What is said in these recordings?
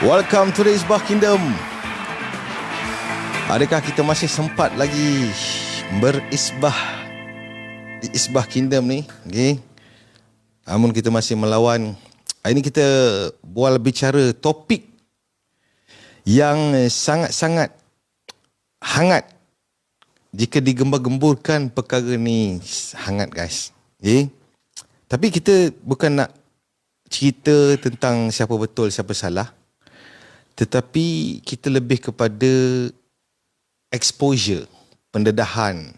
Welcome to the Isbah Kingdom. Adakah kita masih sempat lagi berisbah di Isbah Kingdom ni? Okay. Namun kita masih melawan. Hari ini kita bicara topik yang sangat-sangat hangat. Jika digembar-gemburkan perkara ni hangat, guys. Okay. Tapi kita bukan nak cerita tentang siapa betul, siapa salah. Tetapi kita lebih kepada exposure, pendedahan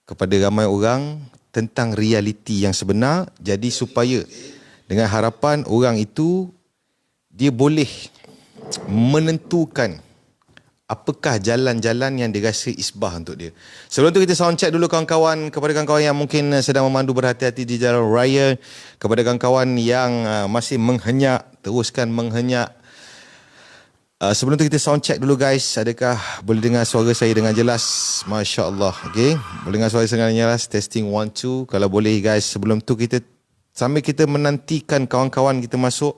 kepada ramai orang tentang realiti yang sebenar. Jadi supaya dengan harapan orang itu dia boleh menentukan apakah jalan-jalan yang dirasa isbah untuk dia. Sebelum tu kita sound check dulu kawan-kawan, kepada kawan-kawan yang mungkin sedang memandu berhati-hati di jalan raya, kepada kawan-kawan yang masih menghenyak, teruskan menghenyak. Sebelum tu kita sound check dulu, guys. Adakah boleh dengar suara saya dengan jelas? Masya Allah. Okay. Boleh dengar suara saya dengan jelas? Testing 1, 2. Kalau boleh, guys. Sebelum tu kita, sambil kita menantikan kawan-kawan kita masuk,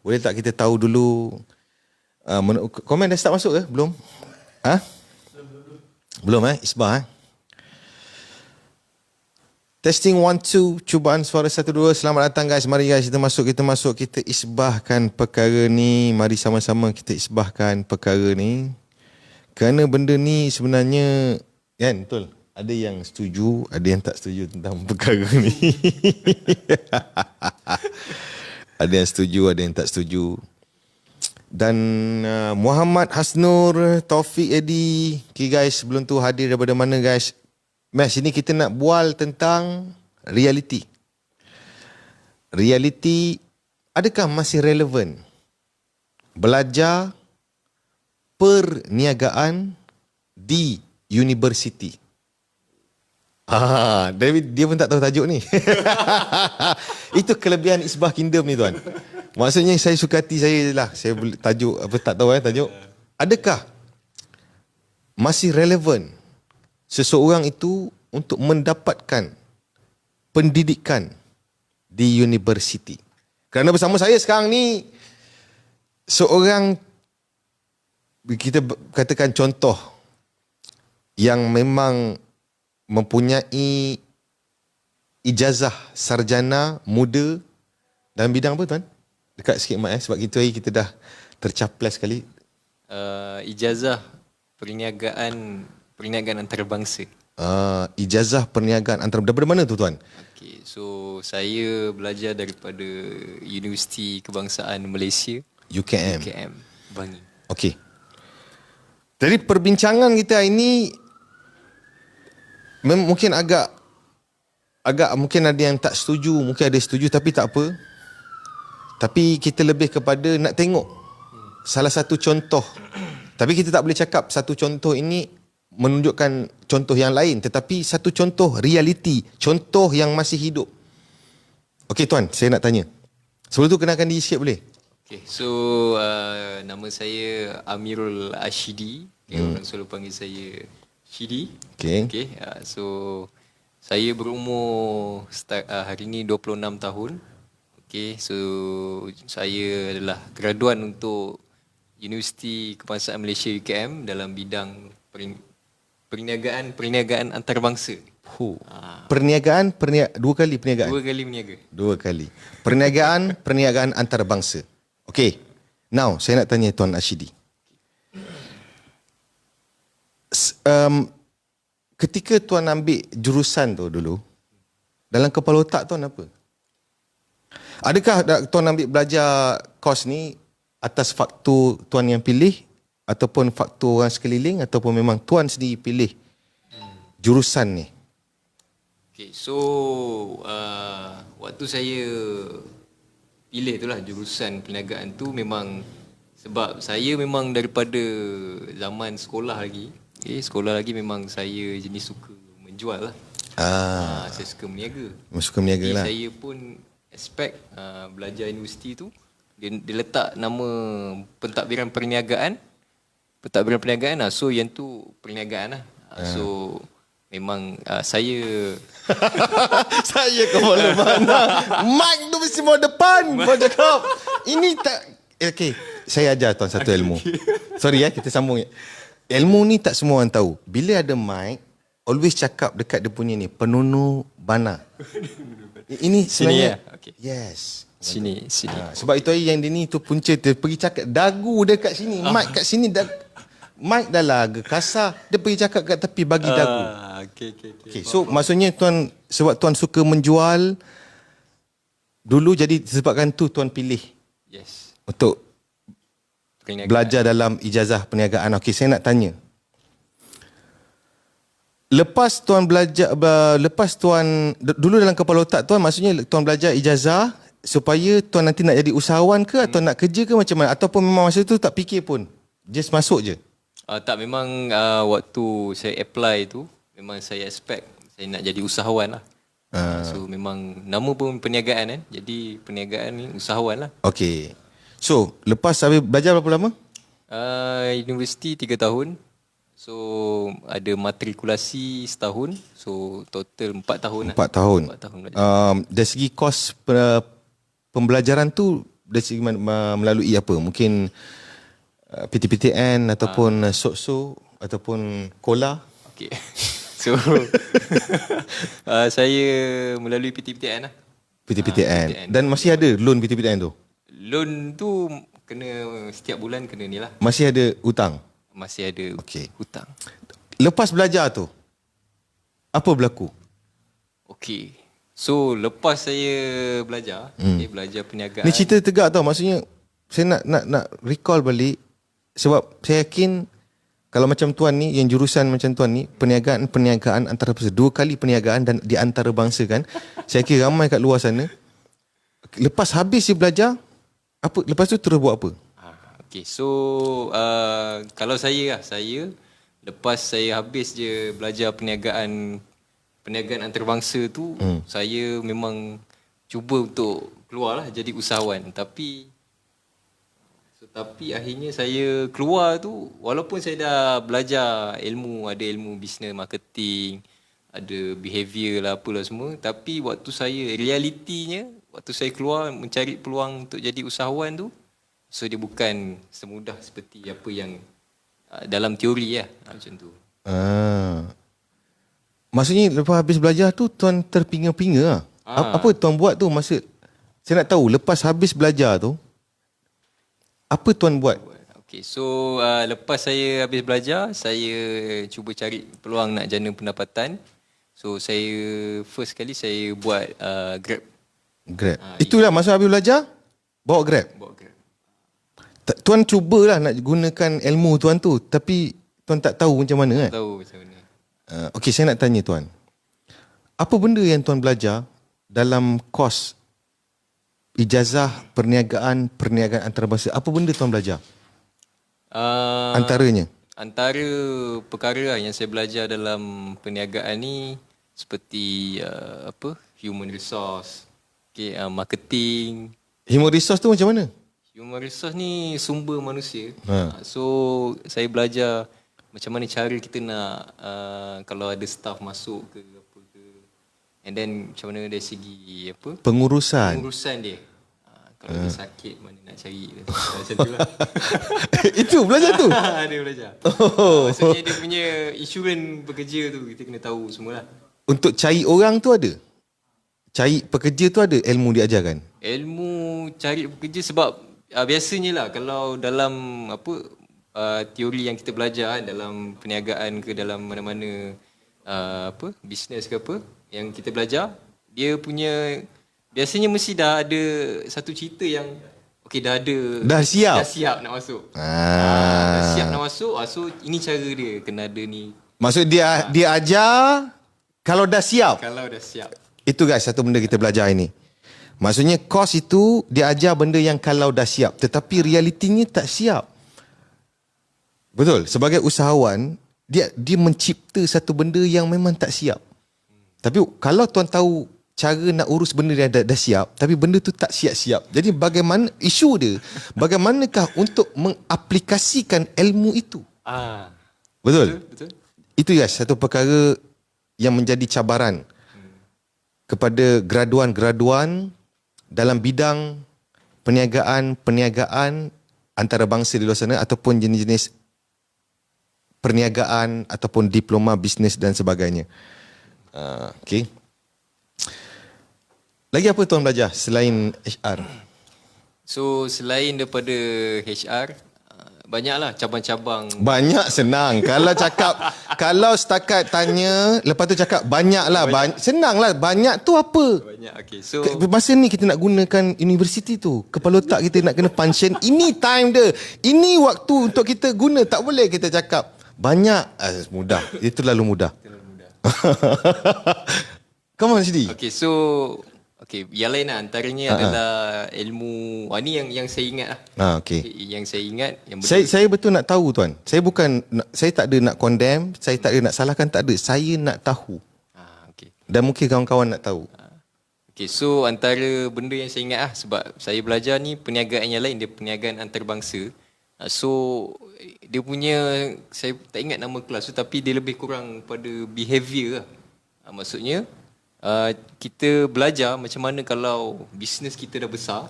boleh tak kita tahu dulu komen dah start masuk ke? Belum? Belum Isbah Testing 1, 2. Cubaan suara 1, 2. Selamat datang, guys. Mari, guys, kita masuk. Kita isbahkan perkara ni. Mari sama-sama kita isbahkan perkara ni. Kerana benda ni sebenarnya, kan, betul, ada yang setuju, ada yang tak setuju tentang perkara ni. Ada yang setuju, ada yang tak setuju. Dan Muhammad Hasnur, Taufik Edi. Okay, guys, sebelum tu hadir daripada mana, guys? Mas, ini kita nak bual tentang realiti. Realiti, adakah masih relevan belajar perniagaan di universiti? Dia pun tak tahu tajuk ni. Itu kelebihan Isbah Kingdom ni, tuan. Maksudnya saya suka hati saya lah. Saya tajuk apa tak tahu tajuk. Adakah masih relevan seseorang itu untuk mendapatkan pendidikan di universiti? Kerana bersama saya sekarang ni seorang, kita katakan contoh, yang memang mempunyai ijazah sarjana muda dalam bidang apa, tuan? Dekat sikit mak sebab kita dah tercaplas sekali. Ijazah perniagaan antarabangsa. Ijazah perniagaan daripada mana tu, tuan? Okay, so saya belajar daripada Universiti Kebangsaan Malaysia, UKM Bangi. Okey. Dari perbincangan kita ini mungkin agak mungkin ada yang tak setuju, mungkin ada setuju, tapi tak apa. Tapi kita lebih kepada nak tengok salah satu contoh. Tapi kita tak boleh cakap satu contoh ini menunjukkan contoh yang lain, tetapi satu contoh realiti, contoh yang masih hidup. Okey, tuan, saya nak tanya. Sebelum tu kenalkan diri sikit boleh? Okay, so nama saya Amirul Ashidi. Orang selalu panggil saya Shidi. Okay, so saya berumur hari ni 26 tahun. Okay, so saya adalah graduan untuk Universiti Kebangsaan Malaysia UKM dalam bidang perniagaan antarabangsa. Perniagaan dua kali perniagaan. Dua kali Perniagaan antarabangsa. Okey. Now, saya nak tanya Tuan Ashidi. Ketika tuan ambil jurusan tu dulu, dalam kepala otak tuan apa? Adakah tuan ambil belajar kos ni atas faktor tuan yang pilih, ataupun faktor orang sekeliling, ataupun memang tuan sendiri pilih jurusan ni? Okay, so waktu saya pilih itulah jurusan perniagaan tu, memang sebab saya memang daripada zaman sekolah lagi. Okay, sekolah lagi memang saya jenis suka menjual lah. Saya suka berniaga. Suka berniaga lah. Saya pun expect belajar universiti tu, dia letak nama pentadbiran perniagaan. So yang tu perniagaan lah. So memang saya saya ke mana-mana. Mic tu mesti mau depan. Mau cakap. Ini tak. Okay. saya ajar tuan satu ilmu. Sorry kita sambung. Ilmu ni tak semua orang tahu. Bila ada mic, always cakap dekat dia punya ni, penunu bana. Ini sebenarnya okay. Yes. Sini. Sebab itu yang dia ni tu punca dia pergi cakap dagu dia kat sini, mic kat sini mic dah laga kasar, dia pergi cakap kat tepi bagi dagu. Okay. So maksudnya tuan, sebab tuan suka menjual dulu, jadi sebabkan tu tuan pilih untuk belajar dalam ijazah perniagaan. Okey, saya nak tanya. Lepas tuan dulu dalam kepala otak tuan, maksudnya tuan belajar ijazah supaya tuan nanti nak jadi usahawan ke atau nak kerja ke macam mana, ataupun memang masa tu tak fikir pun, just masuk je? Tak, memang waktu saya apply tu memang saya expect saya nak jadi usahawan lah. So memang nama pun perniagaan kan. Jadi perniagaan ni usahawan lah. Okey. So lepas habis belajar berapa lama? Universiti 3 tahun. So ada matrikulasi setahun. So total 4 tahun 4 tahun. 4 tahun belajar. Dari segi kos pembelajaran tu dari segi melalui apa? Mungkin PTPTN ataupun SOSO ataupun KOLA. Okey. So saya melalui PTPTN lah. PTPTN. Dan masih ada loan PTPTN tu? Loan tu kena setiap bulan kena ni lah. Masih ada hutang? Masih ada hutang. Lepas belajar tu, apa berlaku? Okey. So lepas saya belajar, belajar perniagaan. Ni cerita tegak tau. Maksudnya saya nak recall balik, sebab saya yakin kalau macam tuan ni, yang jurusan macam tuan ni, perniagaan antarabangsa, 2 kali perniagaan dan di antarabangsa kan. Saya kira ramai kat luar sana. Lepas habis dia belajar, apa lepas tu terus buat apa? Okay, so kalau saya lepas saya habis je belajar perniagaan antarabangsa tu, saya memang cuba untuk keluar lah jadi usahawan. Tapi akhirnya saya keluar tu, walaupun saya dah belajar ilmu, ada ilmu business, marketing, ada behavior lah apalah semua, tapi realitinya waktu saya keluar mencari peluang untuk jadi usahawan tu, so dia bukan semudah seperti apa yang dalam teori lah, macam tu. Maksudnya lepas habis belajar tu tuan terpinga-pinga lah. Apa tuan buat tu masa, saya nak tahu lepas habis belajar tu, apa tuan buat? Okay, so lepas saya habis belajar, saya cuba cari peluang nak jana pendapatan. So saya first kali saya buat Grab. Itulah masa habis belajar, bawa Grab. Tuan cubalah nak gunakan ilmu tuan tu, tapi tuan tak tahu macam mana kan? Tak tahu macam mana. Okey, saya nak tanya tuan. Apa benda yang tuan belajar dalam kos ijazah perniagaan antarabangsa? Apa benda tuan belajar? Antaranya? Antara perkara yang saya belajar dalam perniagaan ni seperti human resource, marketing. Human resource tu macam mana? Human resource ni sumber manusia. So saya belajar macam mana cara kita nak kalau ada staff masuk ke apa ke, and then macam mana dari segi pengurusan dia. Kalau dia sakit mana nak cari macam tu lah. Itu belajar tu? Dia belajar. Maksudnya dia punya insurans pekerja tu kita kena tahu semualah. Untuk cari orang tu ada? Cari pekerja tu ada ilmu diajarkan? Ilmu cari pekerja sebab biasanya lah kalau dalam teori yang kita belajar dalam perniagaan ke dalam mana-mana bisnes ke apa yang kita belajar, dia punya biasanya mesti dah ada satu cerita yang dah siap nak masuk. Dah siap nak masuk. So ini cara dia, kena ada ni. Maksud dia ajar kalau dah siap. Itu guys satu benda kita belajar ini. Maksudnya kos itu dia ajar benda yang kalau dah siap, tetapi realitinya tak siap. Betul. Sebagai usahawan, dia mencipta satu benda yang memang tak siap. Tapi kalau tuan tahu cara nak urus benda yang dah siap, tapi benda tu tak siap-siap. Jadi bagaimana isu dia? Bagaimanakah untuk mengaplikasikan ilmu itu? Betul. Itu guys satu perkara yang menjadi cabaran kepada graduan-graduan dalam bidang perniagaan antarabangsa di luar sana ataupun jenis-jenis perniagaan ataupun diploma bisnes dan sebagainya. Okay. Lagi apa tuan belajar selain HR? So selain daripada HR, banyaklah cabang-cabang. Banyak senang. Kalau setakat tanya, lepas tu cakap banyaklah. Senanglah. Banyak tu apa? Banyak. Okay. So masa ni kita nak gunakan universiti tu. Kepala otak kita nak kena function. Ini time dia. Ini waktu untuk kita guna. Tak boleh kita cakap banyak. Mudah. Itu terlalu mudah. Come on, Sidi. Okay, so yang lain lah. Antaranya adalah ilmu. Ni yang saya ingat lah. Okay. Yang saya ingat. Saya betul nak tahu tuan. Saya tak ada nak condemn. Saya tak ada nak salahkan. Tak ada. Saya nak tahu. Okay. Dan mungkin kawan-kawan nak tahu. Okay, so antara benda yang saya ingat lah. Sebab saya belajar ni perniagaan yang lain. Dia perniagaan antarabangsa. So dia punya, saya tak ingat nama kelas tu, tapi dia lebih kurang pada behavior lah. Maksudnya kita belajar macam mana kalau bisnes kita dah besar.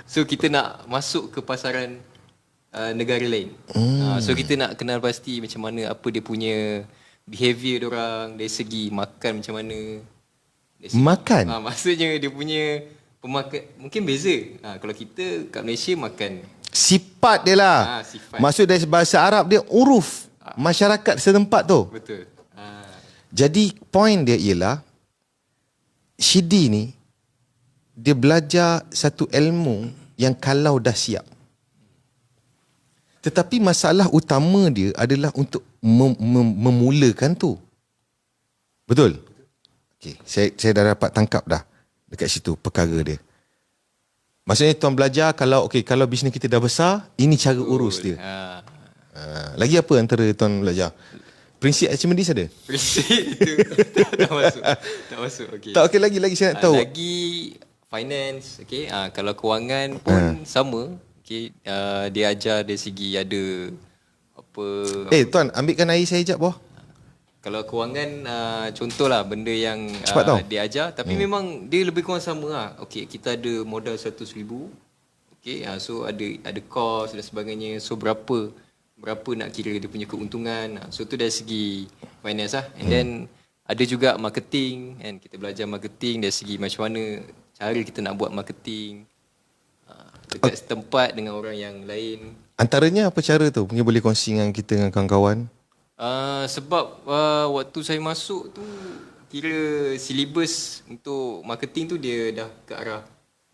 So kita nak masuk ke pasaran negara lain. So kita nak kenal pasti macam mana, apa dia punya behavior diorang, dari segi makan macam mana. Makan? Maksudnya dia punya pemakan mungkin beza. Kalau kita kat Malaysia makan sifat dia lah. Sifat. Maksud dari bahasa Arab dia uruf masyarakat setempat tu. Betul. Jadi point dia ialah Shidi ni dia belajar satu ilmu yang kalau dah siap. Tetapi masalah utama dia adalah untuk memulakan tu. Betul? Okay, saya dah dapat tangkap dah dekat situ perkara dia. Maksudnya tuan belajar kalau bisnes kita dah besar, ini cara urus dia. Lagi apa antara tuan belajar? Prinsip Archimedes ada? Prinsip itu tak masuk. Tak masuk. Okay. Tak, lagi saya nak tahu. Lagi finance, kalau kewangan pun sama. Dia ajar dari segi ada apa. Tuan, ambilkan air saya sekejap bawah. Kalau kewangan contohlah benda yang dia ajar, tapi memang dia lebih kurang sama lah. Kita ada modal 100,000. So ada cost dan sebagainya. So berapa nak kira dia punya keuntungan. So tu dari segi finance lah. And then ada juga marketing, and kita belajar marketing dari segi macam mana cara kita nak buat marketing dekat setempat dengan orang yang lain. Antaranya apa cara tu? Mungkin boleh kongsi dengan kita, dengan kawan-kawan. Sebab waktu saya masuk tu, kira silibus untuk marketing tu dia dah ke arah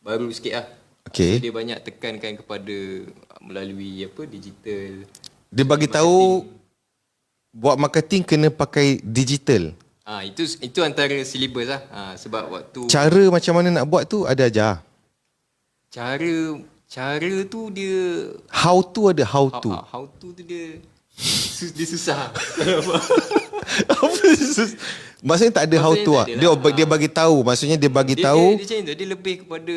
baru sikit lah. So, dia banyak tekankan kepada melalui digital. Dia bagi tahu buat marketing kena pakai digital. Itu antara silibus lah. Sebab waktu cara macam mana nak buat tu ada ajar. Cara tu dia how to ada how to. How to tu dia susah. Apa susah? Maksudnya tak ada how to lah. Dia bagi tahu. Maksudnya dia bagi tahu. Dia lebih kepada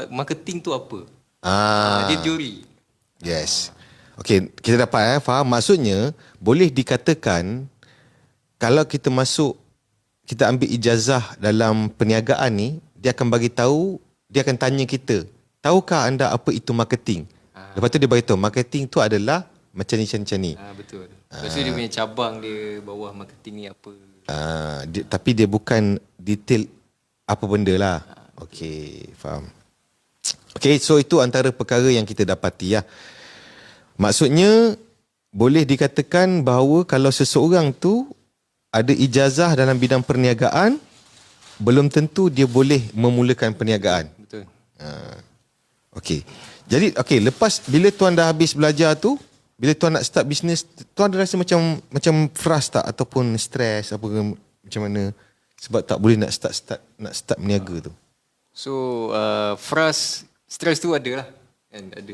marketing tu apa. Dia teori. Yes. Okey, kita dapat faham. Maksudnya boleh dikatakan kalau kita masuk, kita ambil ijazah dalam perniagaan ni, dia akan bagi tahu, dia akan tanya kita, tahukah anda apa itu marketing? Lepas tu dia bagi tahu marketing tu adalah macam ni. Betul. Lepas tu dia punya cabang dia bawah marketing ni apa. Tapi dia bukan detail apa benda lah. Okey, faham. Okey, so itu antara perkara yang kita dapati lah. Maksudnya boleh dikatakan bahawa kalau seseorang tu ada ijazah dalam bidang perniagaan, belum tentu dia boleh memulakan perniagaan. Betul. Okey. Jadi lepas bila tuan dah habis belajar tu, bila tuan nak start bisnes, tuan ada rasa macam frust tak ataupun stres apa macam mana sebab tak boleh nak start berniaga tu? So stress tu ada lah. Ada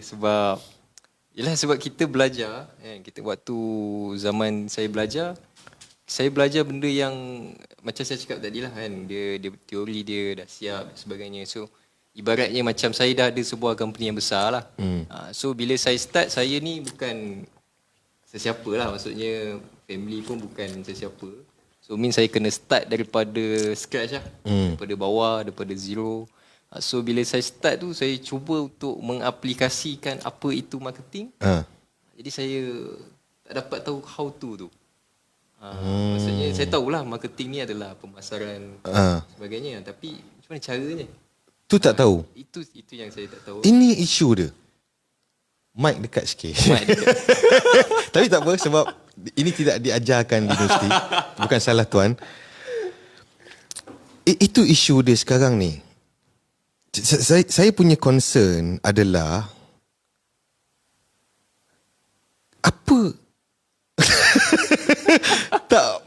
sebab kita belajar, kita waktu zaman saya belajar benda yang macam saya cakap tadi lah kan, dia teori dia dah siap dan sebagainya. So ibaratnya macam saya dah ada sebuah company yang besar lah. So bila saya start, saya ni bukan sesiapa lah, maksudnya family pun bukan sesiapa. So saya kena start daripada scratch lah, daripada bawah, daripada zero. So bila saya start tu, saya cuba untuk mengaplikasikan apa itu marketing. Jadi saya tak dapat tahu how to tu. Maksudnya saya tahulah marketing ni adalah pemasaran sebagainya, tapi macam mana caranya? Tu tak tahu. Itu yang saya tak tahu. Ini isu dia. Mic dekat sikit. Tapi tak apa, sebab ini tidak diajarkan di universiti. Bukan salah tuan. Itu isu dia sekarang ni. Saya punya concern adalah apa tak,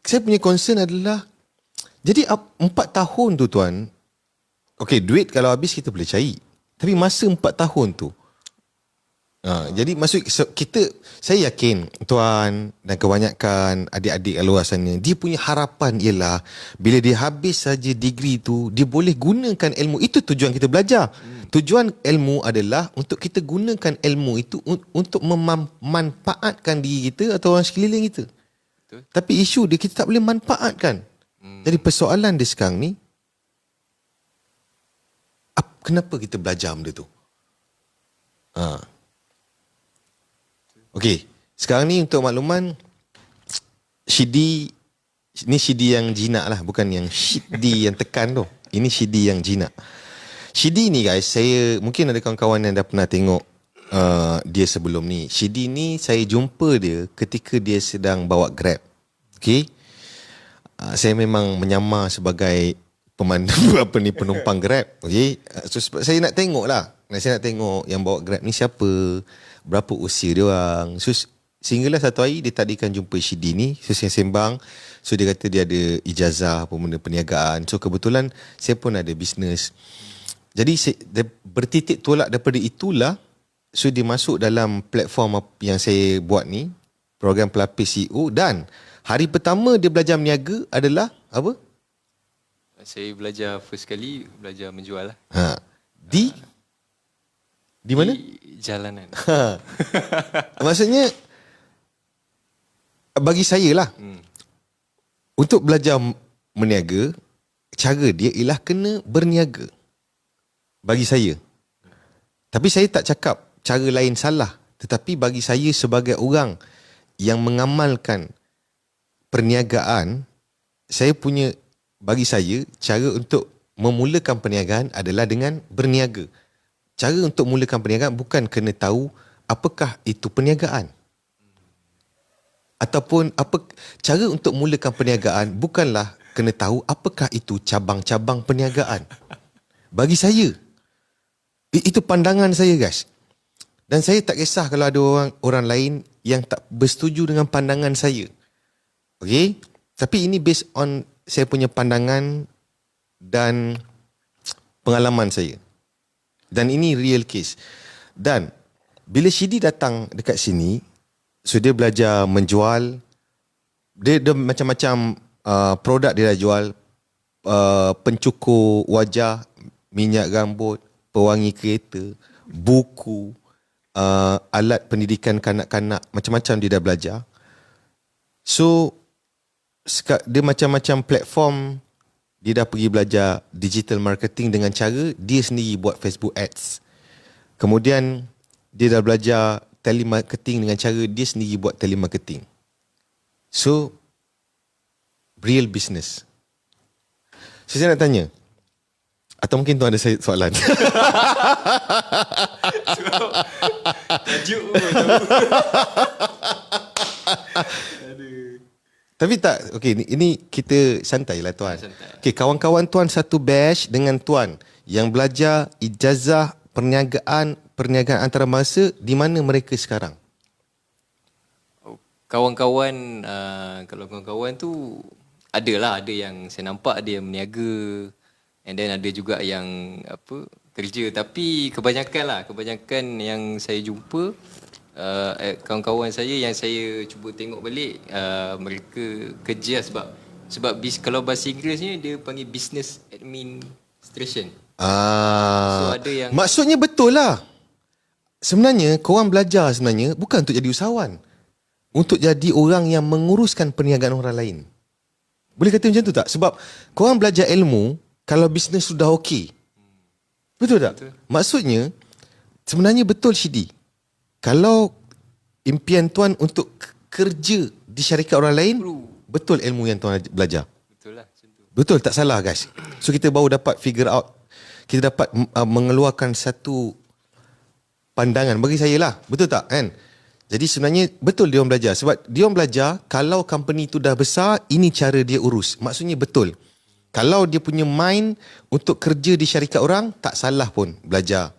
saya punya concern adalah, jadi 4 tahun tu tuan, okey, duit kalau habis kita boleh cari, tapi masa 4 tahun tu, jadi maksud kita, saya yakin tuan dan kebanyakan adik-adik kat luar sana, dia punya harapan ialah bila dia habis saja degree tu, dia boleh gunakan ilmu itu. Tujuan kita belajar, tujuan ilmu adalah untuk kita gunakan ilmu itu untuk memanfaatkan diri kita atau orang sekeliling kita. Betul. Tapi isu dia, kita tak boleh manfaatkan. Jadi persoalan dia sekarang ni, kenapa kita belajar benda tu? Okey, sekarang ni untuk makluman, Shidi, ni Shidi yang jinak lah, bukan yang Shidi yang tekan tu. Ini Shidi yang jinak. Shidi ni guys, saya, mungkin ada kawan-kawan yang dah pernah tengok dia sebelum ni. Shidi ni saya jumpa dia ketika dia sedang bawa Grab. Okey, saya memang menyamar sebagai pemandu penumpang Grab. Okey, so saya nak tengok lah. Saya nak tengok yang bawa Grab ni siapa, berapa usia dia orang. So sehinggalah satu hari dia tadikan jumpa Shidi ni, so saya sembang. So dia kata dia ada ijazah pemuda perniagaan. So kebetulan saya pun ada bisnes. Jadi dia bertitik tolak daripada itulah, so dia masuk dalam platform yang saya buat ni, program pelapis CEO. Dan hari pertama dia belajar berniaga adalah apa? Saya belajar first kali, belajar menjual lah. Di mana? Di jalanan. Maksudnya, bagi saya lah, untuk belajar meniaga, cara dia ialah kena berniaga. Bagi saya. Tapi saya tak cakap cara lain salah. Tetapi bagi saya sebagai orang yang mengamalkan perniagaan, bagi saya, cara untuk memulakan perniagaan adalah dengan berniaga. Cara untuk mulakan perniagaan bukan kena tahu apakah itu perniagaan. Ataupun cara untuk mulakan perniagaan bukanlah kena tahu apakah itu cabang-cabang perniagaan. Bagi saya, itu pandangan saya guys. Dan saya tak kisah kalau ada orang lain yang tak bersetuju dengan pandangan saya. Okay? Tapi ini based on saya punya pandangan dan pengalaman saya. Dan ini real case. Dan bila Shidi datang dekat sini, so dia belajar menjual. Dia macam-macam produk dia dah jual. Pencukur wajah, minyak rambut, pewangi kereta, buku, alat pendidikan kanak-kanak, macam-macam dia dah belajar. So dia macam-macam platform. Dia dah pergi belajar digital marketing dengan cara dia sendiri buat Facebook ads. Kemudian dia dah belajar telemarketing dengan cara dia sendiri buat telemarketing. So real business. So, saya nak tanya, atau mungkin tuan ada soalan? Tajuk Tapi tak, okey, ini kita santai lah tuan. Okey, kawan-kawan tuan satu batch dengan tuan yang belajar ijazah perniagaan antarabangsa, di mana mereka sekarang? Kawan-kawan, kalau kawan-kawan tu ada yang saya nampak ada yang berniaga, and then ada juga yang kerja. Tapi kebanyakan yang saya jumpa, kawan-kawan saya yang saya cuba tengok balik, mereka kerja sebab kalau bahasa Inggerisnya dia panggil business administration. So ada yang, maksudnya betul lah. Sebenarnya korang belajar sebenarnya bukan untuk jadi usahawan, untuk jadi orang yang menguruskan perniagaan orang lain. Boleh kata macam tu tak? Sebab korang belajar ilmu, kalau bisnes sudah okey, Betul tak? Betul. Maksudnya, sebenarnya betul Syidi. Kalau impian tuan untuk kerja di syarikat orang lain, betul ilmu yang tuan belajar. Betul lah. Betul, tak salah guys. So kita baru dapat figure out, kita dapat mengeluarkan satu pandangan bagi saya lah. Betul tak kan? Jadi sebenarnya betul dia orang belajar. Sebab dia orang belajar, kalau company tu dah besar, ini cara dia urus. Maksudnya betul. Kalau dia punya mind untuk kerja di syarikat orang, tak salah pun belajar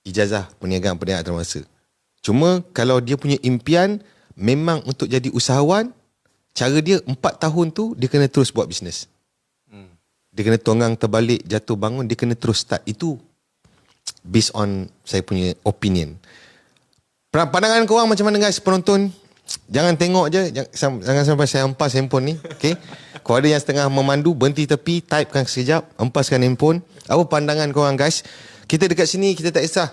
ijazah perniagaan antarabangsa. Cuma kalau dia punya impian memang untuk jadi usahawan, cara dia 4 tahun tu dia kena terus buat bisnes. Dia kena tonggang terbalik, jatuh bangun, dia kena terus start. Itu based on saya punya opinion. Pandangan korang macam mana guys, penonton? Jangan tengok je, jangan sampai saya empas handphone ni. Okay? Kalau ada yang setengah memandu, berhenti tepi, typekan sekejap, empaskan handphone. Apa pandangan korang guys? Kita dekat sini, kita tak kisah.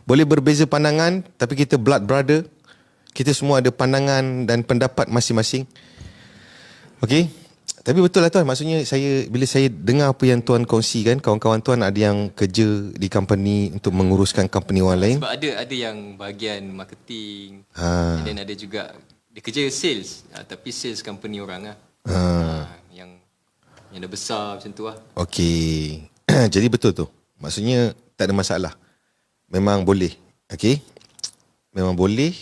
Boleh berbeza pandangan, tapi kita blood brother. Kita semua ada pandangan dan pendapat masing-masing. Okay? Tapi betul lah tuan, maksudnya bila saya dengar apa yang tuan kongsikan, kawan-kawan tuan ada yang kerja di company untuk menguruskan company orang lain. Sebab ada yang bahagian marketing, dan ada juga dia kerja sales, tapi sales company orang lah. Yang dah besar macam tu lah. Okey. Jadi betul tu. Maksudnya tak ada masalah. Memang boleh. Okey. Memang boleh.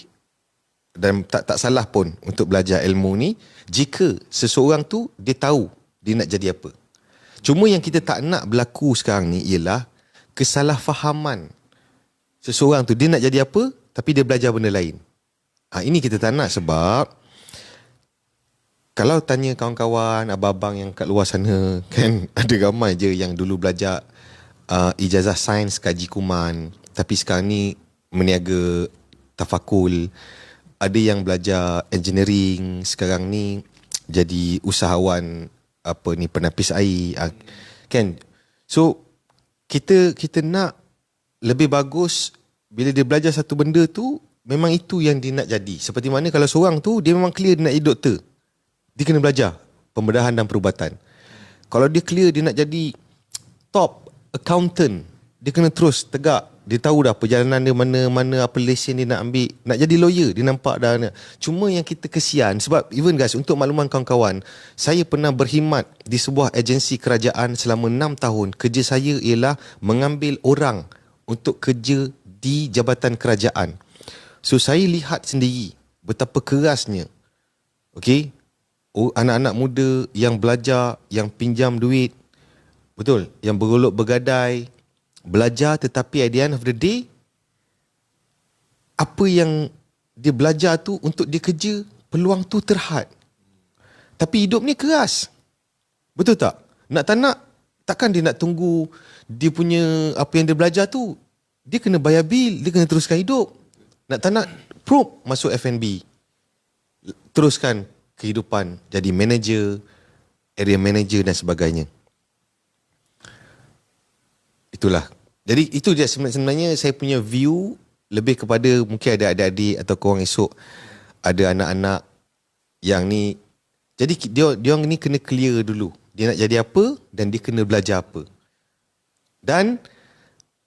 Dan tak salah pun untuk belajar ilmu ni jika seseorang tu dia tahu dia nak jadi apa. Cuma yang kita tak nak berlaku sekarang ni ialah kesalahfahaman seseorang tu dia nak jadi apa tapi dia belajar benda lain. Ini kita tak nak sebab kalau tanya kawan-kawan abang-abang yang kat luar sana kan ada ramai je yang dulu belajar ijazah sains kaji kuman tapi sekarang ni meniaga tafakul. Ada yang belajar engineering sekarang ni jadi usahawan penapis air kan. So kita nak lebih bagus bila dia belajar satu benda tu memang itu yang dia nak jadi. Seperti mana kalau seorang tu dia memang clear dia nak jadi doktor, dia kena belajar pembedahan dan perubatan. Kalau dia clear dia nak jadi top accountant, dia kena terus tegak. Dia tahu dah perjalanan dia mana apa lesen dia nak ambil. Nak jadi lawyer, dia nampak dah. Cuma yang kita kesian, sebab even guys, untuk makluman kawan-kawan, saya pernah berkhidmat di sebuah agensi kerajaan selama 6 tahun. Kerja saya ialah mengambil orang untuk kerja di jabatan kerajaan. So saya lihat sendiri betapa kerasnya. Okay? Anak-anak muda yang belajar, yang pinjam duit, betul, yang bergolok bergadai, belajar tetapi at the end of the day apa yang dia belajar tu untuk dia kerja, peluang tu terhad. Tapi hidup ni keras. Betul tak? Nak tak nak, takkan dia nak tunggu dia punya apa yang dia belajar tu, dia kena bayar bil, dia kena teruskan hidup. Nak tak nak, prop masuk F&B, teruskan kehidupan, jadi manager, area manager dan sebagainya. Itulah. Jadi itu dia sebenarnya saya punya view lebih kepada mungkin ada adik-adik atau korang esok ada anak-anak yang ni. Jadi dia orang ni kena clear dulu. Dia nak jadi apa dan dia kena belajar apa. Dan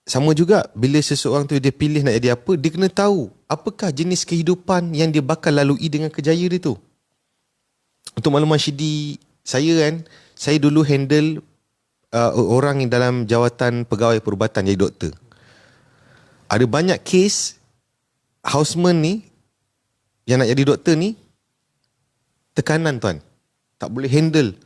sama juga bila seseorang tu dia pilih nak jadi apa, dia kena tahu apakah jenis kehidupan yang dia bakal lalui dengan kerjaya dia tu. Untuk makluman Syidi, saya dulu handle orang yang dalam jawatan pegawai perubatan jadi doktor. Ada banyak kes houseman ni yang nak jadi doktor ni tekanan tuan. Tak boleh handle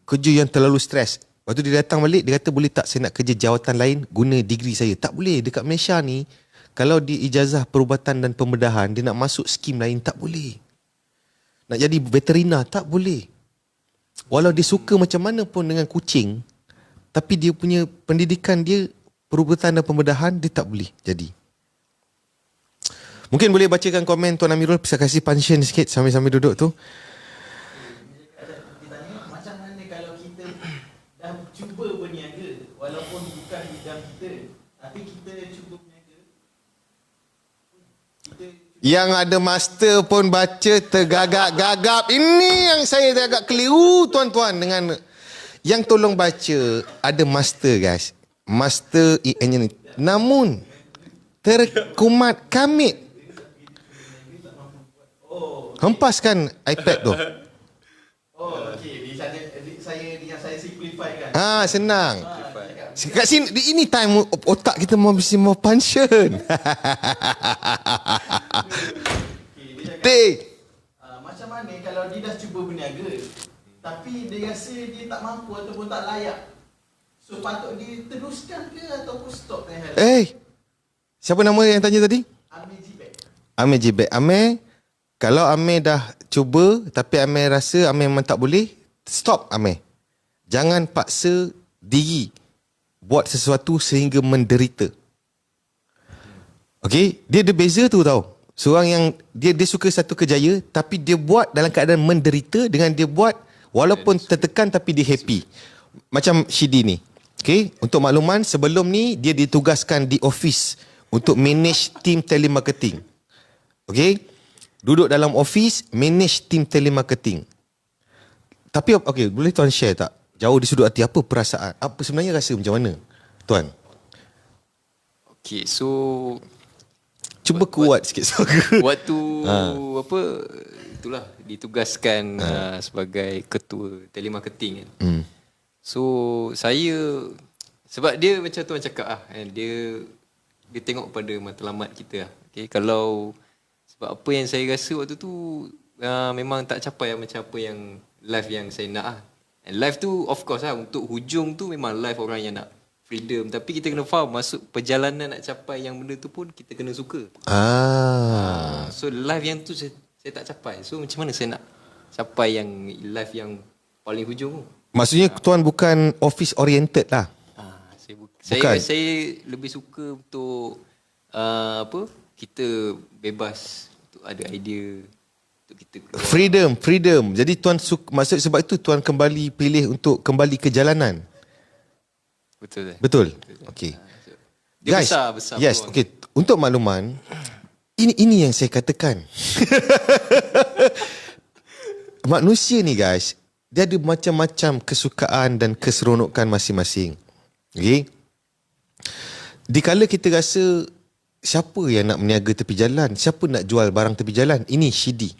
kerja yang terlalu stres. Lepas tu dia datang balik, dia kata boleh tak saya nak kerja jawatan lain guna degree saya. Tak boleh. Dekat Malaysia ni kalau dia ijazah perubatan dan pembedahan, dia nak masuk skim lain tak boleh. Nak jadi veterina tak boleh. Walau dia suka macam mana pun dengan kucing, tapi dia punya pendidikan dia perubatan dan pembedahan, dia tak boleh jadi. Mungkin boleh bacakan komen Tuan Amirul, bisa kasih punchline sikit sambil-sambil duduk tu. Macam mana kalau kita dah cuba berniaga walaupun bukan bidang kita, tapi kita cuba berniaga. Yang ada master pun baca tergagap-gagap. Ini yang saya agak keliru tuan-tuan dengan yang tolong baca ada master guys. Master engineering. Namun terkumat kamit. Hempaskan iPad tu. Oh, okey. Saya simplify kan. Senang. Kat sini ini time otak kita mesti mau function. Take. Macam mana kalau dia dah cuba berniaga tapi dia rasa dia tak mampu ataupun tak layak. So patut dia teruskan ke ataupun stop dengan hal? Siapa nama yang tanya tadi? Amir Jibek. Amir Jibek. Amir, kalau Amir dah cuba tapi Amir rasa Amir memang tak boleh, stop Amir. Jangan paksa diri buat sesuatu sehingga menderita. Okay? Dia ada beza tu tau. Seorang yang dia suka satu kejaya tapi dia buat dalam keadaan menderita dengan dia buat walaupun tertekan tapi dia happy. Macam Shidi ni. Okay? Untuk makluman, sebelum ni dia ditugaskan di office untuk manage team telemarketing. Okay? Duduk dalam office, manage team telemarketing. Tapi okay, boleh tuan share tak? Jauh di sudut hati, apa perasaan? Apa sebenarnya rasa macam mana, tuan? Okay, so cuba kuat sikit suara. Waktu itulah ditugaskan sebagai ketua telemarketing kan. So saya, sebab dia macam tuan cakap dia tengok pada matlamat kita . Okay, kalau sebab apa yang saya rasa waktu tu memang tak capai macam apa yang live yang saya nak . And live tu of course untuk hujung tu memang live orang yang nak freedom, tapi kita kena faham masuk perjalanan nak capai yang benda tu pun kita kena suka. So live yang tu saya tak capai. So macam mana saya nak capai yang live yang paling hujung tu? Maksudnya tuan bukan office oriented lah. Saya lebih suka untuk kita bebas untuk ada idea untuk kita keluar. Freedom. Jadi tuan maksud sebab itu tuan kembali pilih untuk kembali ke jalanan. Betul. Okey. Dia Guys, besar yes, peluang. okey. Untuk makluman, ini yang saya katakan. Manusia ni guys, dia ada macam-macam kesukaan dan keseronokan masing-masing. Okey. Dikala kita rasa siapa yang nak berniaga tepi jalan, siapa nak jual barang tepi jalan, ini Shidi.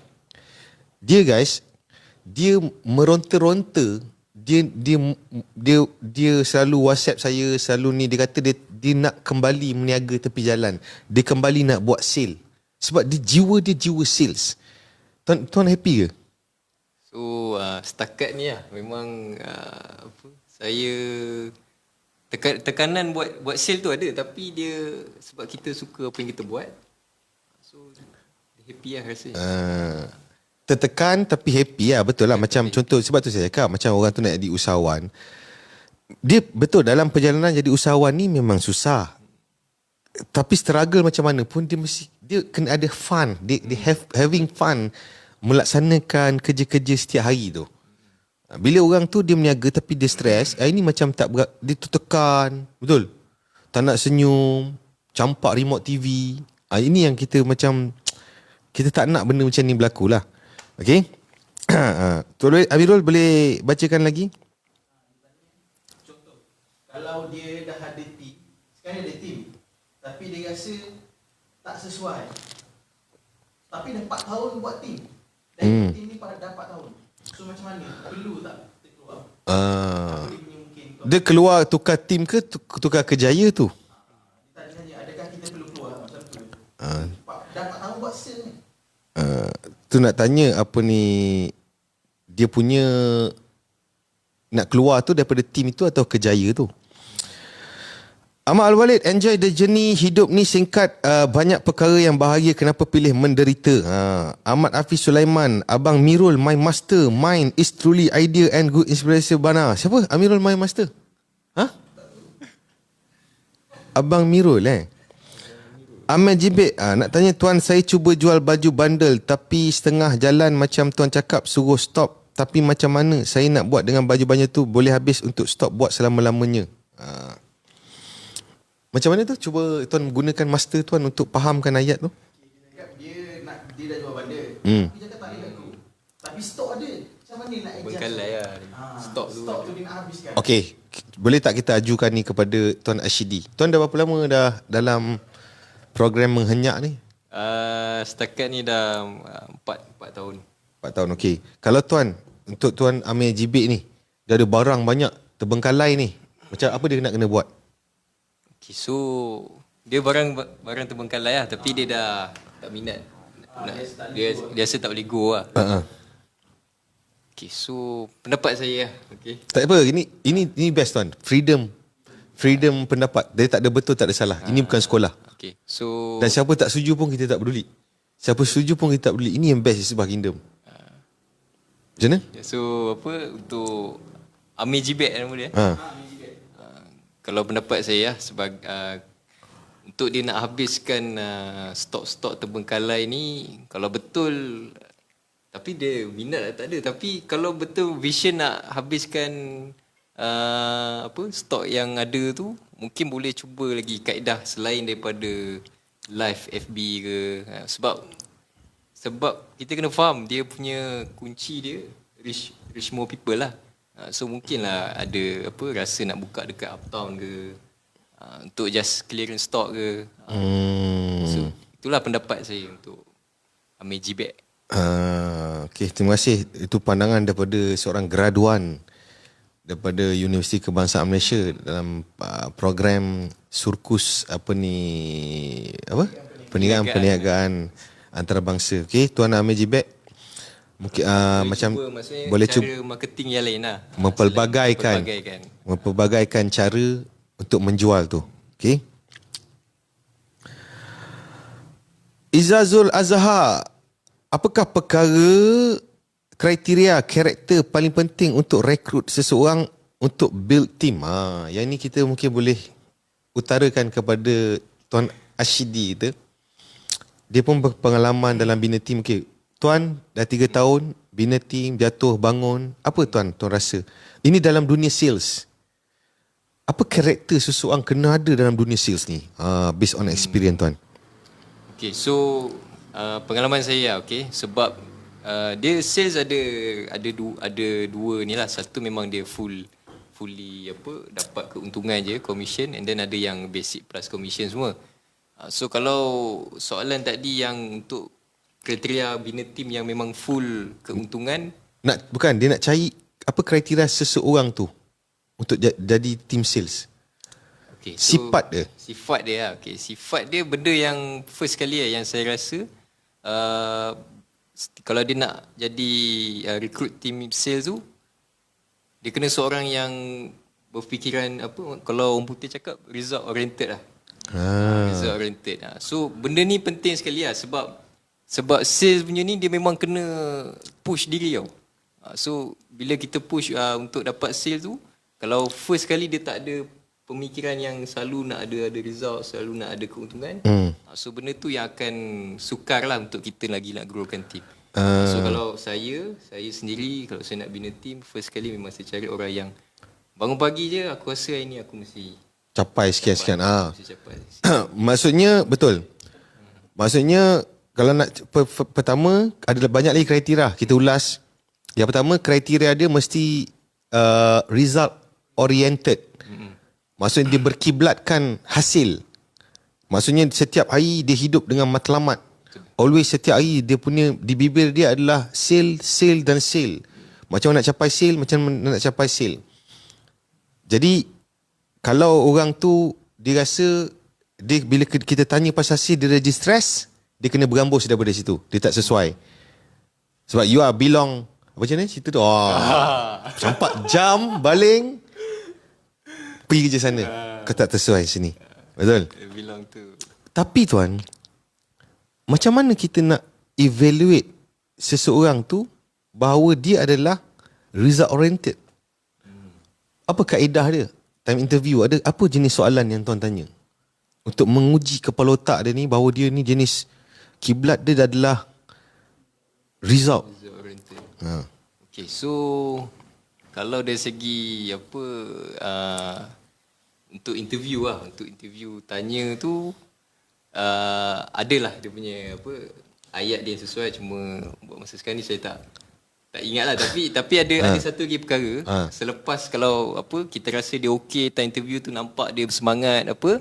Dia guys, dia meronta-ronta, dia selalu WhatsApp saya, selalu ni dia kata dia nak kembali berniaga tepi jalan. Dia kembali nak buat sale. Sebab dia jiwa sales. Tuan happy ke? So setakat ni memang saya tekanan buat sale tu ada, tapi dia sebab kita suka apa yang kita buat, so happy rasanya. Tertekan tapi happy betul lah. Macam contoh, sebab tu saya cakap macam orang tu nak jadi usahawan, dia betul dalam perjalanan jadi usahawan ni memang susah, tapi struggle macam mana pun dia kena ada fun. Dia having fun melaksanakan kerja-kerja setiap hari tu. Bila orang tu dia berniaga tapi dia stres, ini macam dia tertekan, betul, tak nak senyum, campak remote TV. Ini yang kita macam kita tak nak benda macam ni berlaku lah. Okay. Tuan Amirul boleh bacakan lagi? Contoh, kalau dia dah ada team, sekarang ada team, tapi dia rasa tak sesuai, tapi dah 4 tahun buat team, dan team ni dah 4 tahun. So macam mana? Perlu tak kita keluar? Dia keluar tukar team ke tukar kerjaya tu? Dia tak tanya, adakah kita perlu keluar macam tu? Dah 4 tahun buat sale ni. Tu nak tanya apa ni, dia punya nak keluar tu daripada team itu atau kerjaya tu. Ahmad Al-Walid, enjoy the journey, hidup ni singkat, banyak perkara yang bahagia, kenapa pilih menderita. Ahmad Hafiz Sulaiman, Abang Mirul, my master, mine is truly idea and good inspiration bana. Siapa? Amirul, my master? Abang Mirul Amir Jibek, nak tanya tuan, saya cuba jual baju bundle tapi setengah jalan macam tuan cakap suruh stop. Tapi macam mana saya nak buat dengan baju-baju tu boleh habis untuk stop buat selama-lamanya? Macam mana tu? Cuba tuan gunakan master tuan untuk fahamkan ayat tu. Dia dah jual bundle. Dia cakap tak boleh laku. Tapi stok ada. Macam mana nak adjust? Bengkalai lah. Stok tu dia nak habiskan. Okey, boleh tak kita ajukan ni kepada Tuan Ashidi? Tuan dah berapa lama dah dalam program menghenyak ni? Setakat ni dah 4 tahun. 4 tahun, okey. Kalau Tuan, untuk Tuan Amir Jibik ni, dia ada barang banyak terbengkalai ni. Macam apa dia nak kena buat? Okay, so dia barang terbengkalai lah, tapi dia dah tak minat. Dia rasa tak boleh go lah. Okay, so pendapat saya lah. Okay. Tak apa, ini best Tuan. Freedom pendapat. Dia tak ada betul, tak ada salah. Ini bukan sekolah. Okay, so Dan siapa tak setuju pun kita tak peduli. Siapa setuju pun kita tak peduli. Ini yang best di Isbah Kingdom. Macam mana? So untuk Amir Jibek nama dia. Kalau pendapat saya sebagai untuk dia nak habiskan stok-stok terbengkalai ni, kalau betul, tapi dia minat tak ada, tapi kalau betul vision nak habiskan stok yang ada tu, mungkin boleh cuba lagi kaedah selain daripada live FB ke, sebab kita kena faham dia punya kunci dia reach more people lah. So mungkinlah ada rasa nak buka dekat uptown ke, untuk just clearance stock ke. So itulah pendapat saya untuk Amir Jibek. Okay, terima kasih. Itu pandangan daripada seorang graduan daripada Universiti Kebangsaan Malaysia dalam program Surkus Perniagaan Antarabangsa. Okay, Tuan Amir Jibek, mungkin macam boleh cuba cara marketing yang lain lah. Mempelbagaikan cara untuk menjual tu. Okay. Izazul Azhar, apakah perkara kriteria karakter paling penting untuk rekrut seseorang untuk build team? Yang ni kita mungkin boleh utarakan kepada Tuan Ashidi kita. Dia pun berpengalaman dalam bina team. Okay, Tuan dah 3 tahun bina team, jatuh bangun. Apa Tuan rasa? Ini dalam dunia sales. Apa karakter seseorang kena ada dalam dunia sales ni? Based on experience Tuan. Okay, so pengalaman saya, okay, sebab dia sales ada dua ni lah. Satu memang dia fully dapat keuntungan je, commission, and then ada yang basic plus commission semua. So kalau soalan tadi yang untuk kriteria bina tim yang memang full keuntungan, dia nak cari apa kriteria seseorang tu untuk jadi team sales. Okay, so sifat dia. Okay, sifat dia benda yang first kali yang saya rasa kalau dia nak jadi recruit team sales tu, dia kena seorang yang berfikiran kalau orang putih cakap result oriented lah. Result oriented. So benda ni penting sekali lah, sebab sales punya ni dia memang kena push diri tau. So bila kita push untuk dapat sales tu, kalau first kali dia tak ada pemikiran yang selalu nak ada result, selalu nak ada keuntungan, so benda tu yang akan sukar lah untuk kita lagi nak growkan team. So kalau saya sendiri, kalau saya nak bina team, first kali memang saya cari orang yang bangun pagi je, aku rasa hari ni aku mesti capai sekian-sekian. Maksudnya betul. Maksudnya kalau nak pertama ada banyak lagi kriteria kita ulas. Yang pertama, kriteria dia mesti result oriented. Maksudnya dia berkiblatkan hasil. Maksudnya setiap hari dia hidup dengan matlamat. Always setiap hari dia punya di bibir dia adalah sale dan sale. Macam mana nak capai sale, macam mana nak capai sale. Jadi kalau orang tu dia rasa bila kita tanya pasal sale dia lagi stress, dia kena berambus daripada situ. Dia tak sesuai. Sebab you are belong macam ni situ tu. 4 jam baling pergi kerja sana. Kau tak sesuai sini. Betul? Belong tu. Tapi Tuan, macam mana kita nak evaluate seseorang tu bahawa dia adalah result oriented? Apa kaedah dia? Time interview ada apa jenis soalan yang Tuan tanya? Untuk menguji kepala otak dia ni bahawa dia ni jenis kiblat dia adalah result oriented. Okay, so kalau dari segi untuk interview tanya tu adalah dia punya ayat dia sesuai, cuma buat masa sekarang ni saya tak Tak ingat lah, tapi ada satu lagi perkara. Selepas kalau apa kita rasa dia okey, time interview tu nampak dia bersemangat apa.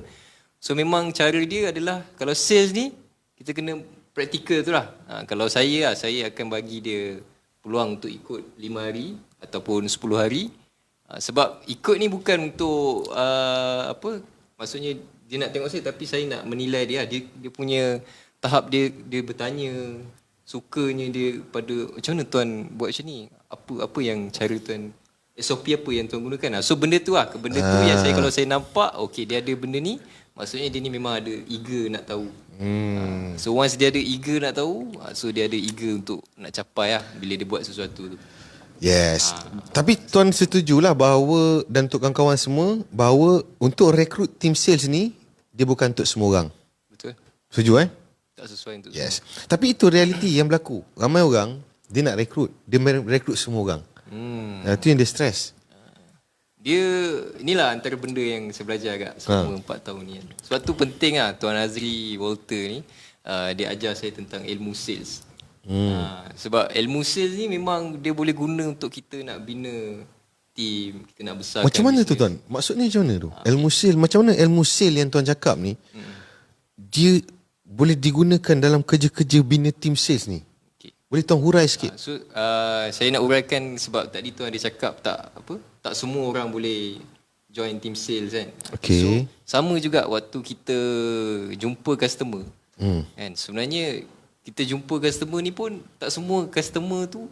So memang cara dia adalah kalau sales ni kita kena praktikal tu lah. Kalau saya akan bagi dia peluang untuk ikut 5 hari ataupun 10 hari. Sebab ikut ni bukan untuk apa, maksudnya dia nak tengok saya, tapi saya nak menilai dia. Dia punya tahap dia bertanya, sukanya dia pada macam mana tuan buat macam ni, apa yang cara tuan, SOP apa yang tuan gunakan. So benda tu yang saya, kalau saya nampak okey dia ada benda ni, maksudnya dia ni memang ada eager nak tahu. So once dia ada eager nak tahu, so dia ada eager untuk nak capai lah bila dia buat sesuatu tu. Yes. Tapi tuan setujulah bahawa, dan untuk kawan-kawan semua, bahawa untuk rekrut tim sales ni dia bukan untuk semua orang. Betul. Setuju Tak sesuai untuk yes. Semua. Tapi itu realiti yang berlaku. Ramai orang dia nak rekrut, dia rekrut semua orang. Itu yang dia stres. Dia inilah antara benda yang saya belajar agak selama 4 tahun ni. Sebab tu penting lah Tuan Azri Walter ni, dia ajar saya tentang ilmu sales. Sebab ilmu sales ni memang dia boleh guna untuk kita nak bina team, kita nak besarkan. Macam mana business tu tuan? Maksudnya macam mana tu? Ilmu sales, macam mana ilmu sales yang tuan cakap ni dia boleh digunakan dalam kerja-kerja bina tim sales ni? Okay. Boleh tuan hurai sikit? So saya nak uraikan sebab tadi tuan ada cakap tak semua orang boleh join team sales kan. Okay. So sama juga waktu kita jumpa customer. Kan sebenarnya kita jumpa customer ni pun tak semua customer tu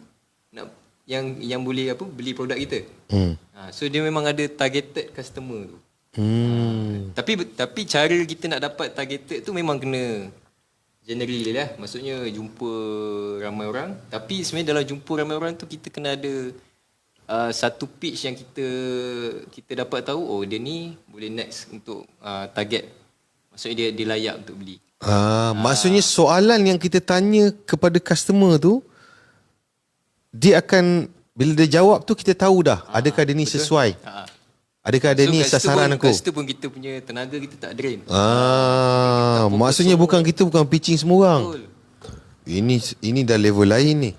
nak yang boleh beli produk kita. So dia memang ada targeted customer tu. Tapi cara kita nak dapat targeted tu memang kena generally lah. Maksudnya jumpa ramai orang. Tapi sebenarnya dalam jumpa ramai orang tu kita kena ada satu pitch yang kita dapat tahu, oh dia ni boleh next untuk target. Maksudnya dia layak untuk beli. Maksudnya soalan yang kita tanya kepada customer tu, dia akan, bila dia jawab tu kita tahu dah adakah dia ni betul. Sesuai. Adakah ada ni sasaran aku? Kat situ pun kita punya tenaga kita tak drain. Maksudnya bukan kita bukan pitching semua orang. Betul. Ini dah level lain ni.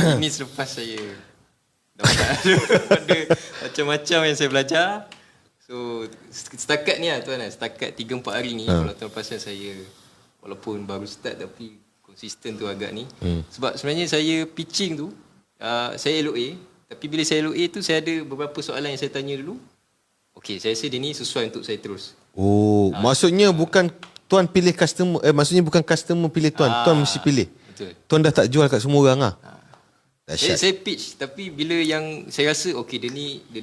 Ini selepas saya dapat ada macam-macam yang saya belajar. So setakat ni lah tuan, setakat 3-4 hari ni kalau tuan perasan saya walaupun baru start tapi konsisten tu agak ni. Sebab sebenarnya saya pitching tu saya LOA. Tapi bila saya LOA tu saya ada beberapa soalan yang saya tanya dulu. Okey, saya rasa dia ni sesuai untuk saya terus. Maksudnya bukan tuan pilih customer, maksudnya bukan customer pilih tuan, tuan mesti pilih. Betul. Tuan dah tak jual kat semua orang Saya pitch, tapi bila yang saya rasa okey dia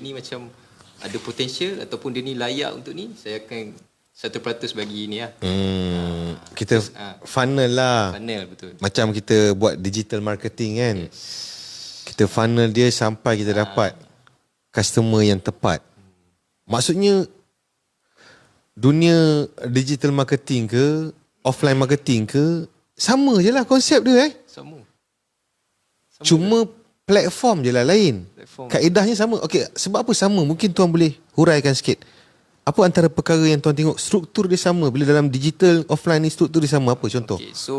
ni macam ada potential ataupun dia ni layak untuk ni, saya akan 100% bagi ni lah. Kita funnel lah. Funnel, betul. Macam kita buat digital marketing kan. Yes. Kita funnel dia sampai kita dapat customer yang tepat. Maksudnya dunia digital marketing ke offline marketing ke sama je lah konsep dia Sama cuma platform je lah lain. Kaedahnya sama. Okey, sebab apa sama? Mungkin tuan boleh huraikan sikit. Apa antara perkara yang tuan tengok struktur dia sama bila dalam digital offline ni struktur dia sama? Apa contoh? Okay, so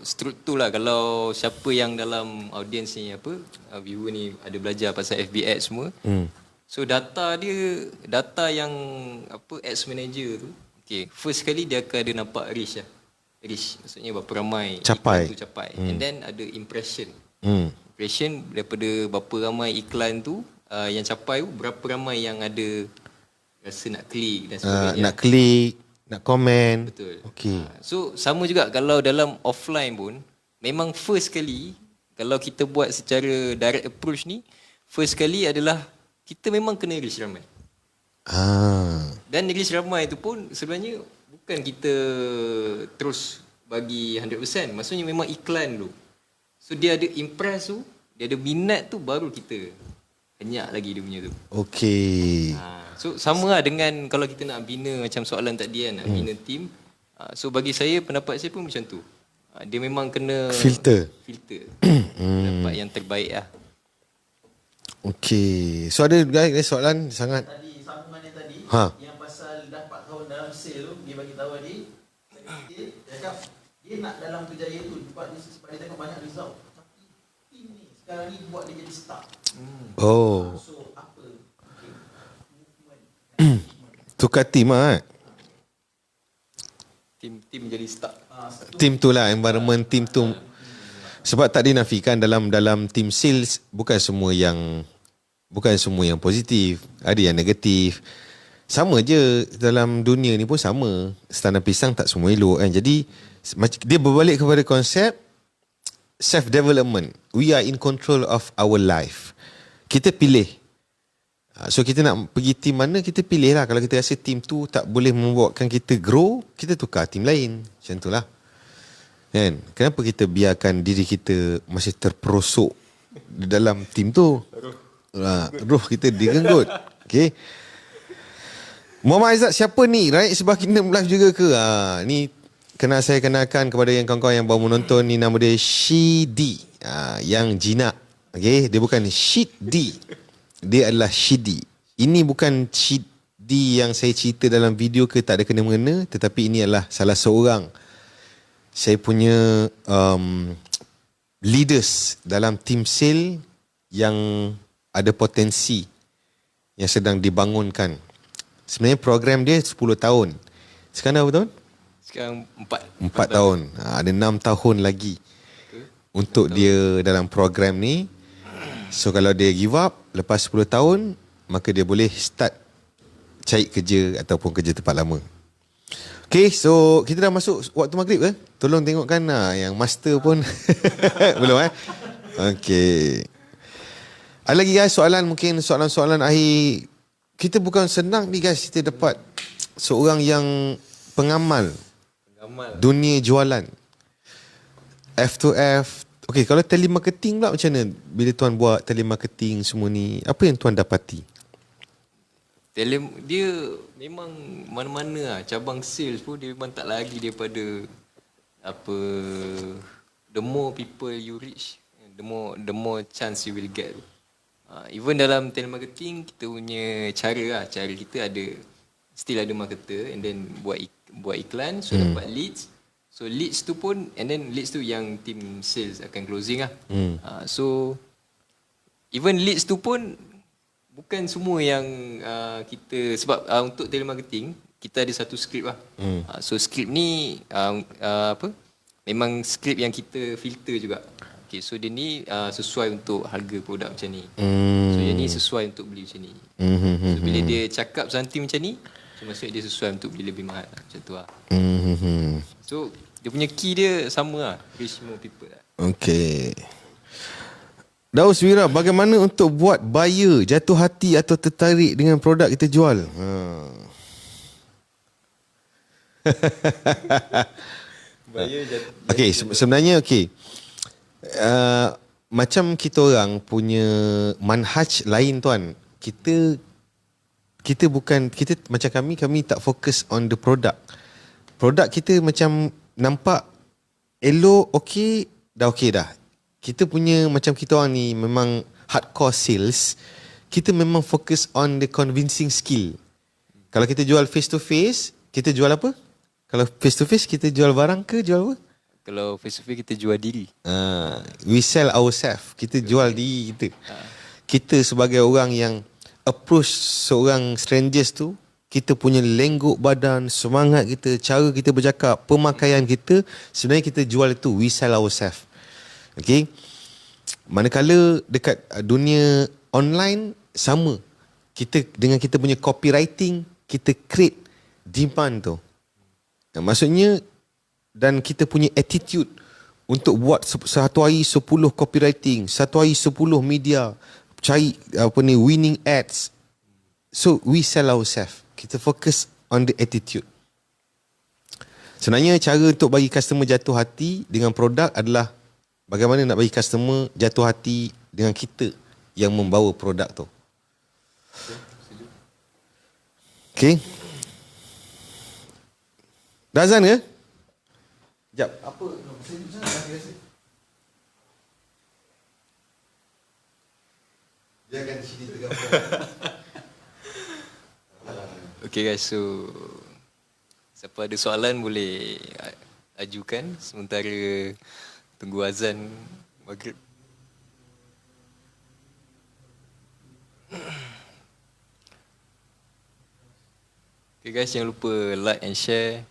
struktur lah kalau siapa yang dalam audience ni viewer ni ada belajar pasal FB Ads semua. So data yang ads manager tu, okay, first kali dia akan ada nampak reach maksudnya berapa ramai capai. Iklan tu capai. And then ada impression. Impression daripada berapa ramai iklan tu yang capai tu, berapa ramai yang ada rasa nak klik dan sebagainya. Nak klik, nak komen. Betul. Okay. So sama juga kalau dalam offline pun, memang first kali kalau kita buat secara direct approach ni, first kali adalah kita memang kena reach ramai. Dan reach ramai tu pun sebenarnya bukan kita terus bagi 100%. Maksudnya memang iklan dulu. So dia ada impress tu, dia ada minat tu, baru kita kenyak lagi dia punya tu. Okey. So sama lah dengan kalau kita nak bina macam soalan tadi kan, nak bina team. So bagi saya, pendapat saya pun macam tu. Dia memang kena filter. Dapat yang terbaik lah. Okey. So ada guys soalan sangat. Tadi sambungan yang tadi yang pasal dah 4 tahun dalam sale tu, dia bagi tahu tadi, dia cakap dia nak dalam berjaya tu sebab dia tengok banyak result. Tapi team ni sekarang ni buat dia jadi star. Oh. So apa? Okay. Movement. Tukar tim lah. Tim jadi start. Tim tu lah, environment tim tu. Sebab tak dinafikan dalam tim sales bukan semua yang positif, ada yang negatif. Sama je dalam dunia ni pun sama. Setanam pisang tak semua elok kan. Jadi dia berbalik kepada konsep self development. We are in control of our life. Kita pilih. So kita nak pergi tim mana, kita pilih lah. Kalau kita rasa tim tu tak boleh membuatkan kita grow, kita tukar tim lain. Macam tu lah. Kan? Kenapa kita biarkan diri kita masih terperosok di dalam tim tu? Roh kita direnggut. Okay. Muhammad Aizat siapa ni? Rakyat Isbah Kingdom Live juga ke? Ni saya kenalkan kepada yang kawan-kawan yang baru menonton. Ni nama dia Shidi. Yang jinak. Okay. Dia bukan Shidi. Dia adalah Shidi. Ini bukan Shidi yang saya cerita dalam video ke, tak ada kena-mengena. Tetapi ini adalah salah seorang saya punya leaders dalam tim sale yang ada potensi yang sedang dibangunkan. Sebenarnya program dia 10 tahun. Sekarang dah berapa tahun? Sekarang 4 tahun. Ada 6 tahun lagi untuk dia dalam program ni. So kalau dia give up lepas 10 tahun, maka dia boleh start cari kerja ataupun kerja tempat lama. Okay, so kita dah masuk waktu maghrib ke? Tolong tengokkan yang master pun. Belum Okay. Ada lagi guys soalan, mungkin soalan-soalan akhir. Kita bukan senang ni guys, kita dapat seorang yang pengamal dunia jualan. F2F. Okay, kalau telemarketing pula macam mana? Bila tuan buat telemarketing semua ni, apa yang tuan dapati? Dia memang mana-mana lah. Cabang sales pun dia memang tak lagi daripada apa, the more people you reach, the more chance you will get. Even dalam telemarketing kita punya cara kita ada, still ada marketer and then buat iklan, so dapat leads. So leads tu pun, and then leads tu yang team sales akan closing lah. So even leads tu pun bukan semua yang kita, sebab untuk telemarketing kita ada satu skrip lah. So skrip ni memang skrip yang kita filter juga. Okay, so dia ni sesuai untuk harga produk macam ni. So yang ni sesuai untuk beli macam ni. So bila dia cakap something macam ni, so maksudnya dia sesuai untuk beli lebih mahal lah. Macam tu lah. So dia punya key dia sama lah, reach more people lah. Okay. Daus Wira, bagaimana untuk buat buyer jatuh hati atau tertarik dengan produk kita jual? Buyer jatuh. Okay, sebenarnya okay. Macam kita orang punya manhaj lain tuan. Kita bukan, kita macam kami tak fokus on the product. Produk kita macam nampak elok, okey, dah okey dah. Kita punya macam kita orang ni memang hardcore sales. Kita memang fokus on the convincing skill. Kalau kita jual face to face, kita jual apa? Kalau face to face kita jual barang ke jual apa? Kalau face to face kita jual diri. We sell ourselves. Kita jual diri kita. Kita sebagai orang yang approach seorang strangers tu, kita punya lengguk badan, semangat kita, cara kita bercakap, pemakaian kita, sebenarnya kita jual itu. We sell ourselves. Okay. Manakala dekat dunia online sama. Kita dengan kita punya copywriting, kita create demand tu. Maksudnya, dan kita punya attitude untuk buat satu hari 10 copywriting, satu hari 10 media, cari winning ads. So we sell ourselves. Kita fokus on the attitude. Sebenarnya cara untuk bagi customer jatuh hati dengan produk adalah bagaimana nak bagi customer jatuh hati dengan kita yang membawa produk tu. Okay. Dah azan ke? Sekejap. Apa? Dia akan sini tergambar. Okay guys, so siapa ada soalan boleh ajukan sementara tunggu azan maghrib. Okay guys, jangan lupa like and share.